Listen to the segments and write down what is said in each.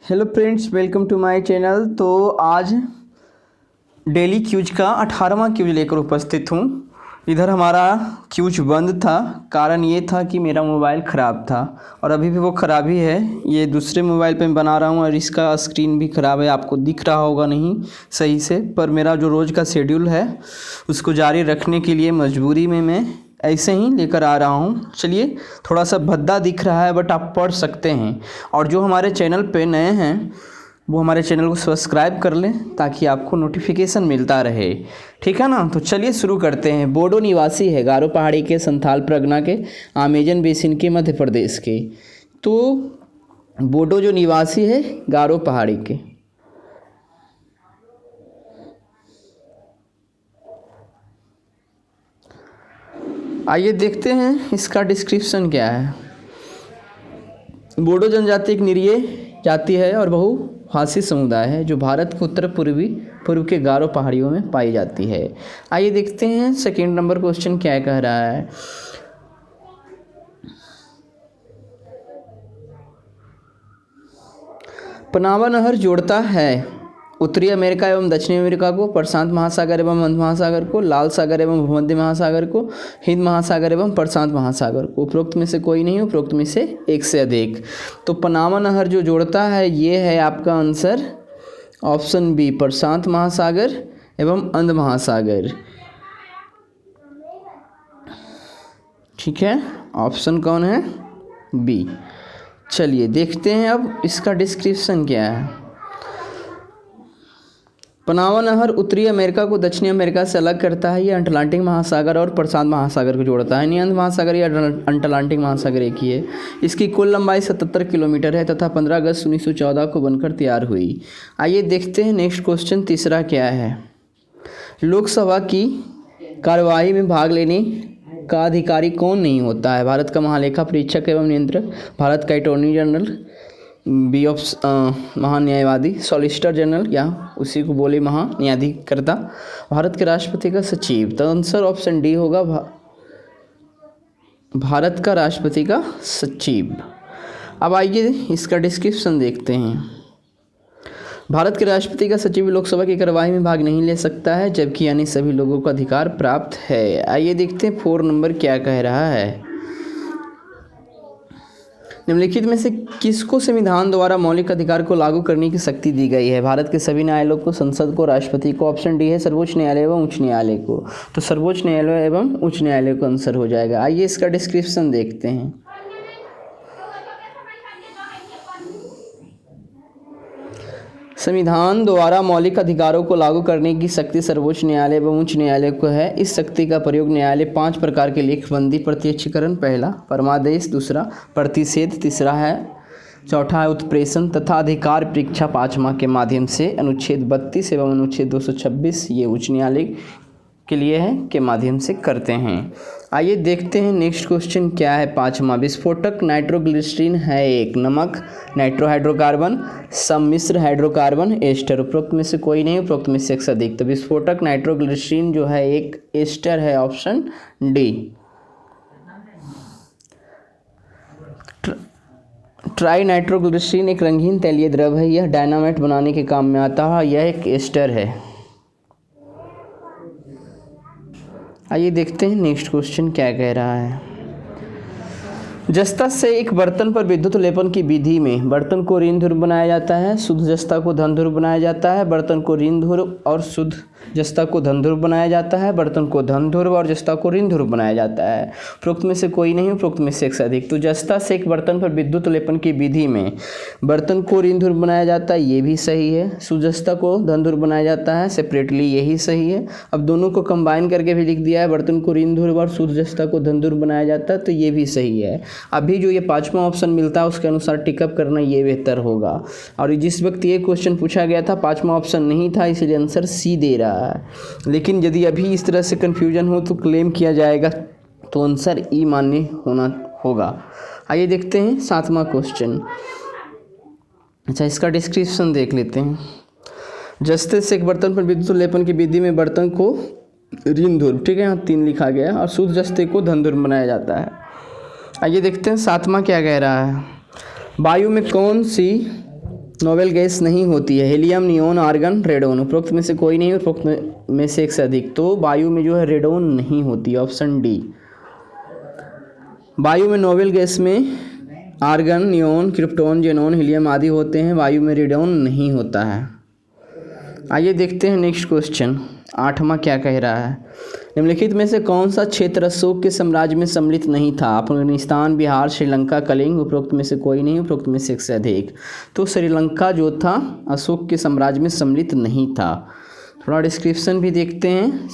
Hello friends, welcome to my channel. तो आज daily cues का 18वां क्यूज लेकर उपस्थित हूँ। इधर हमारा क्यूज बंद था, कारण ये था कि मेरा मोबाइल ख़राब था और अभी भी वो ख़राब ही है। ये दूसरे मोबाइल पे मैं बना रहा हूँ और इसका स्क्रीन भी ख़राब है, आपको दिख रहा होगा नहीं सही से। पर मेरा जो रोज़ का शेड्यूल है उसको जारी रखने के लिए मजबूरी में मैं ऐसे ही लेकर आ रहा हूँ। चलिए, थोड़ा सा भद्दा दिख रहा है बट आप पढ़ सकते हैं। और जो हमारे चैनल पे नए हैं वो हमारे चैनल को सब्सक्राइब कर लें ताकि आपको नोटिफिकेशन मिलता रहे, ठीक है ना। तो चलिए शुरू करते हैं। बोडो निवासी है, गारो पहाड़ी के, संथाल परगना के, अमेजन बेसिन के, मध्य प्रदेश के। तो बोडो जो निवासी है गारो पहाड़ी के। आइए देखते हैं इसका डिस्क्रिप्शन क्या है। बोडो जनजाति एक निरीह जाति है और बहुभाषी समुदाय है जो भारत के उत्तर पूर्व के गारो पहाड़ियों में पाई जाती है। आइए देखते हैं सेकेंड नंबर क्वेश्चन क्या कह रहा है। पनामा नहर जोड़ता है उत्तरी अमेरिका एवं दक्षिणी अमेरिका को, प्रशांत महासागर एवं मध्य महासागर को, लाल सागर एवं भूमध्य महासागर को, हिंद महासागर एवं प्रशांत महासागर को। उपरोक्त में से कोई नहीं, उपरोक्त में से एक से अधिक। तो पनामा नहर जो जोड़ता है ये है आपका आंसर ऑप्शन बी, प्रशांत महासागर एवं अंध महासागर। ठीक है, ऑप्शन कौन है? बी। चलिए देखते हैं अब इसका डिस्क्रिप्शन क्या है। पनामा नहर उत्तरी अमेरिका को दक्षिणी अमेरिका से अलग करता है। यह अटलांटिक महासागर और प्रशांत महासागर को जोड़ता है। अंध महासागर या अटलांटिक महासागर एक ही है। इसकी कुल लंबाई 77 किलोमीटर है तथा 15 अगस्त 1914 को बनकर तैयार हुई। आइए देखते हैं नेक्स्ट क्वेश्चन तीसरा क्या है। लोकसभा की कार्यवाही में भाग लेने का अधिकारी कौन नहीं होता है? भारत का महालेखा परीक्षक एवं नियंत्रक, भारत का अटॉर्नी जनरल, बी ऑफ महान्यायवादी, सॉलिसिटर जनरल या उसी को बोले महान्यायाधिकर्ता, भारत के राष्ट्रपति का सचिव। तो आंसर ऑप्शन डी होगा, भारत का राष्ट्रपति का सचिव। अब आइए इसका डिस्क्रिप्शन देखते हैं। भारत के राष्ट्रपति का सचिव लोकसभा की कार्यवाही में भाग नहीं ले सकता है, जबकि अन्य सभी लोगों को अधिकार प्राप्त है। आइए देखते हैं 4 नंबर क्या कह रहा है। निम्नलिखित में से किसको संविधान द्वारा मौलिक अधिकार को लागू करने की शक्ति दी गई है? भारत के सभी न्यायालयों को, संसद को, राष्ट्रपति को। ऑप्शन डी है सर्वोच्च न्यायालय एवं उच्च न्यायालय को। तो सर्वोच्च न्यायालय एवं उच्च न्यायालय को आंसर हो जाएगा। आइए इसका डिस्क्रिप्शन देखते हैं। संविधान द्वारा मौलिक अधिकारों को लागू करने की शक्ति सर्वोच्च न्यायालय एवं उच्च न्यायालय को है। इस शक्ति का प्रयोग न्यायालय 5 प्रकार के लेखबंदी, प्रत्यक्षीकरण, पहला परमादेश, दूसरा प्रतिषेध, तीसरा है, चौथा है उत्प्रेषण तथा अधिकार परीक्षा 5वां के माध्यम से अनुच्छेद 32 एवं अनुच्छेद 226 ये उच्च न्यायालय के लिए है के माध्यम से करते हैं। आइए देखते हैं नेक्स्ट क्वेश्चन क्या है। 5वां, विस्फोटक नाइट्रोग्लिसरीन है एक, नमक, नाइट्रोहाइड्रोकार्बन, सम्मिश्र हाइड्रोकार्बन, एस्टर। उपरोक्त में से कोई नहीं, उपरोक्त में से एक से अधिक। तो विस्फोटक नाइट्रोग्लिसरीन जो है एक एस्टर है, ऑप्शन डी। ट्राई नाइट्रोग्लिसरीन एक रंगीन तैलीय द्रव है, यह डायनामाइट बनाने के काम में आता है, यह एक एस्टर है। आइए देखते हैं नेक्स्ट क्वेश्चन क्या कह रहा है। जस्ता से एक बर्तन पर विद्युत लेपन की विधि में बर्तन को ऋण ध्रुव बनाया जाता है, शुद्ध जस्ता को धन ध्रुव बनाया जाता है, बर्तन को ऋण ध्रुव और शुद्ध जस्ता को धन ध्रुव बनाया जाता है, बर्तन को धन ध्रुव और जस्ता को ऋण ध्रुव बनाया जाता है। उपरोक्त में से कोई नहीं, उपरोक्त में से एक से अधिक। तो जस्ता से एक बर्तन पर विद्युत लेपन की विधि में बर्तन को ऋण ध्रुव बनाया जाता है, ये भी सही है। शुद्ध जस्ता को धन ध्रुव बनाया जाता है, सेपरेटली, यही सही है। अब दोनों को कंबाइन करके भी लिख दिया है, बर्तन को ऋण ध्रुव और शुद्ध जस्ता को धन ध्रुव बनाया जाता है, तो ये भी सही है। अभी जो ये 5वां ऑप्शन मिलता है उसके अनुसार टिकअप करना ये बेहतर होगा। और जिस वक्त ये क्वेश्चन पूछा गया था 5वां ऑप्शन नहीं था, इसलिए आंसर सी दे रहा है। लेकिन यदि अभी इस तरह से कन्फ्यूजन हो तो क्लेम किया जाएगा, तो आंसर ई मान्य होना होगा। आइए देखते हैं 7वां क्वेश्चन। अच्छा, इसका डिस्क्रिप्शन देख लेते हैं। जस्ते से एक बर्तन पर विद्युत लेपन की विधि में बर्तन को ऋण ध्रुव, ठीक है, यहाँ 3 लिखा गया, और शुद्ध जस्ते को धन ध्रुव बनाया जाता है। आइए देखते हैं 7वां क्या कह रहा है। वायु में कौन सी नोवेल गैस नहीं होती है? Helium, neon, argon, radon. उपरोक्त में से कोई नहीं, उपरोक्त में से एक से अधिक। तो वायु में जो है रेडोन नहीं होती, ऑप्शन डी। वायु में नोवेल गैस में argon, neon, krypton, xenon, helium आदि होते हैं, वायु में रेडोन नहीं होता है। आइए देखते हैं नेक्स्ट क्वेश्चन, 8वां क्या कह रहा है। निम्नलिखित में से कौन सा क्षेत्र अशोक के साम्राज्य में सम्मिलित नहीं था? अफगानिस्तान, बिहार, श्रीलंका, कलिंग। उपरोक्त में से कोई नहीं, उपरोक्त में से एक से अधिक। तो श्रीलंका जो था अशोक के साम्राज्य में सम्मिलित नहीं था। थोड़ा डिस्क्रिप्शन भी देखते हैं।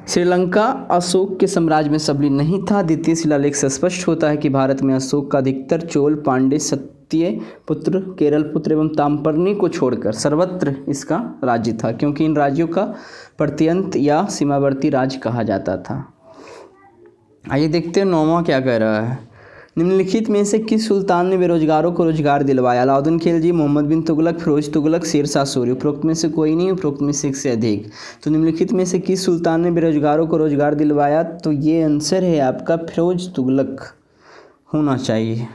श्रीलंका अशोक के साम्राज्य में सम्मिलित नहीं था। द्वितीय शिलालेख से स्पष्ट होता है कि भारत में अशोक का अधिकतर चोल, पांड्य, सत्य पुत्र, केरल पुत्र एवं ताम्रपर्णी को छोड़कर सर्वत्र इसका राज्य था, क्योंकि इन राज्यों का प्रत्यंत या सीमावर्ती राज्य कहा जाता था। आइए देखते हैं 9वां क्या कह रहा है। निम्नलिखित में से किस सुल्तान ने बेरोजगारों को रोजगार दिलवाया? अलाउद्दीन खिलजी, मोहम्मद बिन तुगलक, फिरोज तुगलक, शेरशाह सूरी। उपरोक्त में से कोई नहीं, उपरोक्त में से एक से अधिक। तो निम्नलिखित में से किस सुल्तान ने बेरोजगारों को रोजगार दिलवाया? तो ये आंसर है आपका फिरोज तुगलक होना चाहिए।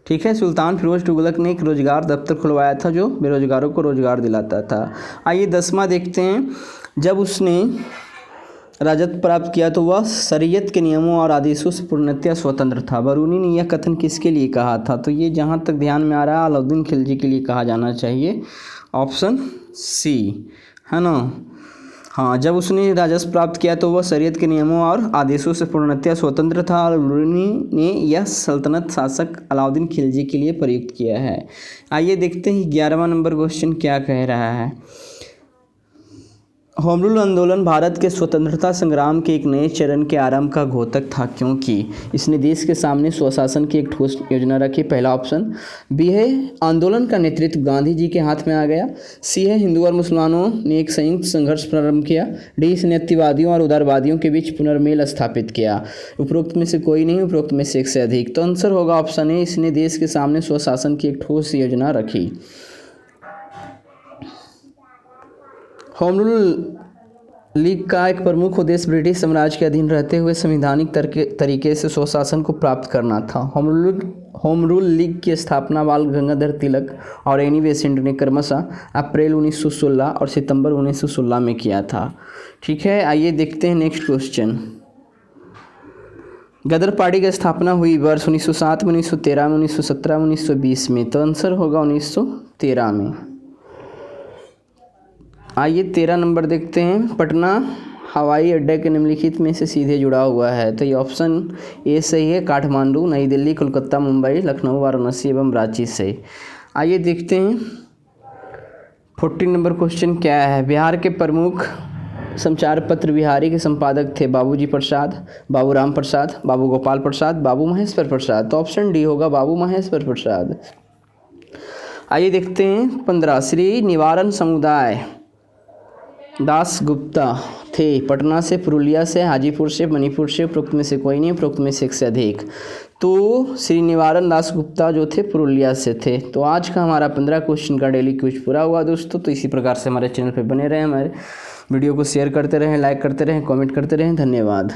ठीक है, सुल्तान फिरोज तुगलक ने एक रोजगार दफ्तर खुलवाया था जो बेरोजगारों को रोजगार दिलाता था। आइए 10वां देखते हैं। जब उसने राजत्व प्राप्त किया तो वह शरीयत के नियमों और आदेशों से पूर्णतया स्वतंत्र था। बरूनी ने यह कथन किसके लिए कहा था? तो ये जहाँ तक ध्यान में आ रहा है अलाउद्दीन खिलजी के लिए कहा जाना चाहिए, ऑप्शन सी है ना। हाँ, जब उसने राजस्व प्राप्त किया तो वह शरीयत के नियमों और आदेशों से पूर्णतया स्वतंत्र था। और बरूनी ने यह सल्तनत शासक अलाउद्दीन खिलजी के लिए प्रयुक्त किया है। आइए देखते हैं 11वां नंबर क्वेश्चन क्या कह रहा है। होम रूल आंदोलन भारत के स्वतंत्रता संग्राम के एक नए चरण के आरंभ का घोतक था, क्योंकि इसने देश के सामने स्वशासन की एक ठोस योजना रखी। पहला ऑप्शन। बी है आंदोलन का नेतृत्व गांधी जी के हाथ में आ गया। सी है हिंदू और मुसलमानों ने एक संयुक्त संघर्ष प्रारंभ किया। डी इसने अतिवादियों और उदारवादियों के बीच पुनर्मेल स्थापित किया। उपरोक्त में से कोई नहीं, उपरोक्त में से एक से अधिक। तो आंसर होगा ऑप्शन ए, इसने देश के सामने स्वशासन की एक ठोस योजना रखी। होम रूल लीग का एक प्रमुख उद्देश्य ब्रिटिश साम्राज्य के अधीन रहते हुए संवैधानिक तरीके से स्वशासन को प्राप्त करना था। होम रूल लीग की स्थापना बाल गंगाधर तिलक और एनी बेसेंट ने क्रमशः अप्रैल 1916 और सितंबर 1916 में किया था। ठीक है, आइए देखते हैं नेक्स्ट क्वेश्चन। गदर पार्टी की स्थापना हुई वर्ष 1907 में, 1913 में, 1917 में, 1920 में। तो आंसर होगा 1913 में। आइए 13 नंबर देखते हैं। पटना हवाई अड्डे के निम्नलिखित में से सीधे जुड़ा हुआ है? तो ये ऑप्शन ए सही है, काठमांडू, नई दिल्ली, कोलकाता, मुंबई, लखनऊ, वाराणसी एवं रांची से। आइए देखते हैं 14 नंबर क्वेश्चन क्या है। बिहार के प्रमुख समाचार पत्र बिहारी के संपादक थे? बाबूजी प्रसाद, बाबू राम प्रसाद, बाबू गोपाल प्रसाद, बाबू महेश्वर प्रसाद। तो ऑप्शन डी होगा बाबू महेश्वर प्रसाद। आइए देखते हैं 15। श्री निवारण समुदाय दास गुप्ता थे? पटना से, पुरुलिया से, हाजीपुर से, मणिपुर से। उपरोक्त में से कोई नहीं, उपरोक्त में से एक से अधिक। तो श्री निवारण दास गुप्ता जो थे पुरुलिया से थे। तो आज का हमारा 15 क्वेश्चन का डेली क्विज पूरा हुआ दोस्तों। तो इसी प्रकार से हमारे चैनल पे बने रहें, हमारे वीडियो को शेयर करते रहें, लाइक करते रहें, कमेंट करते रहें। धन्यवाद।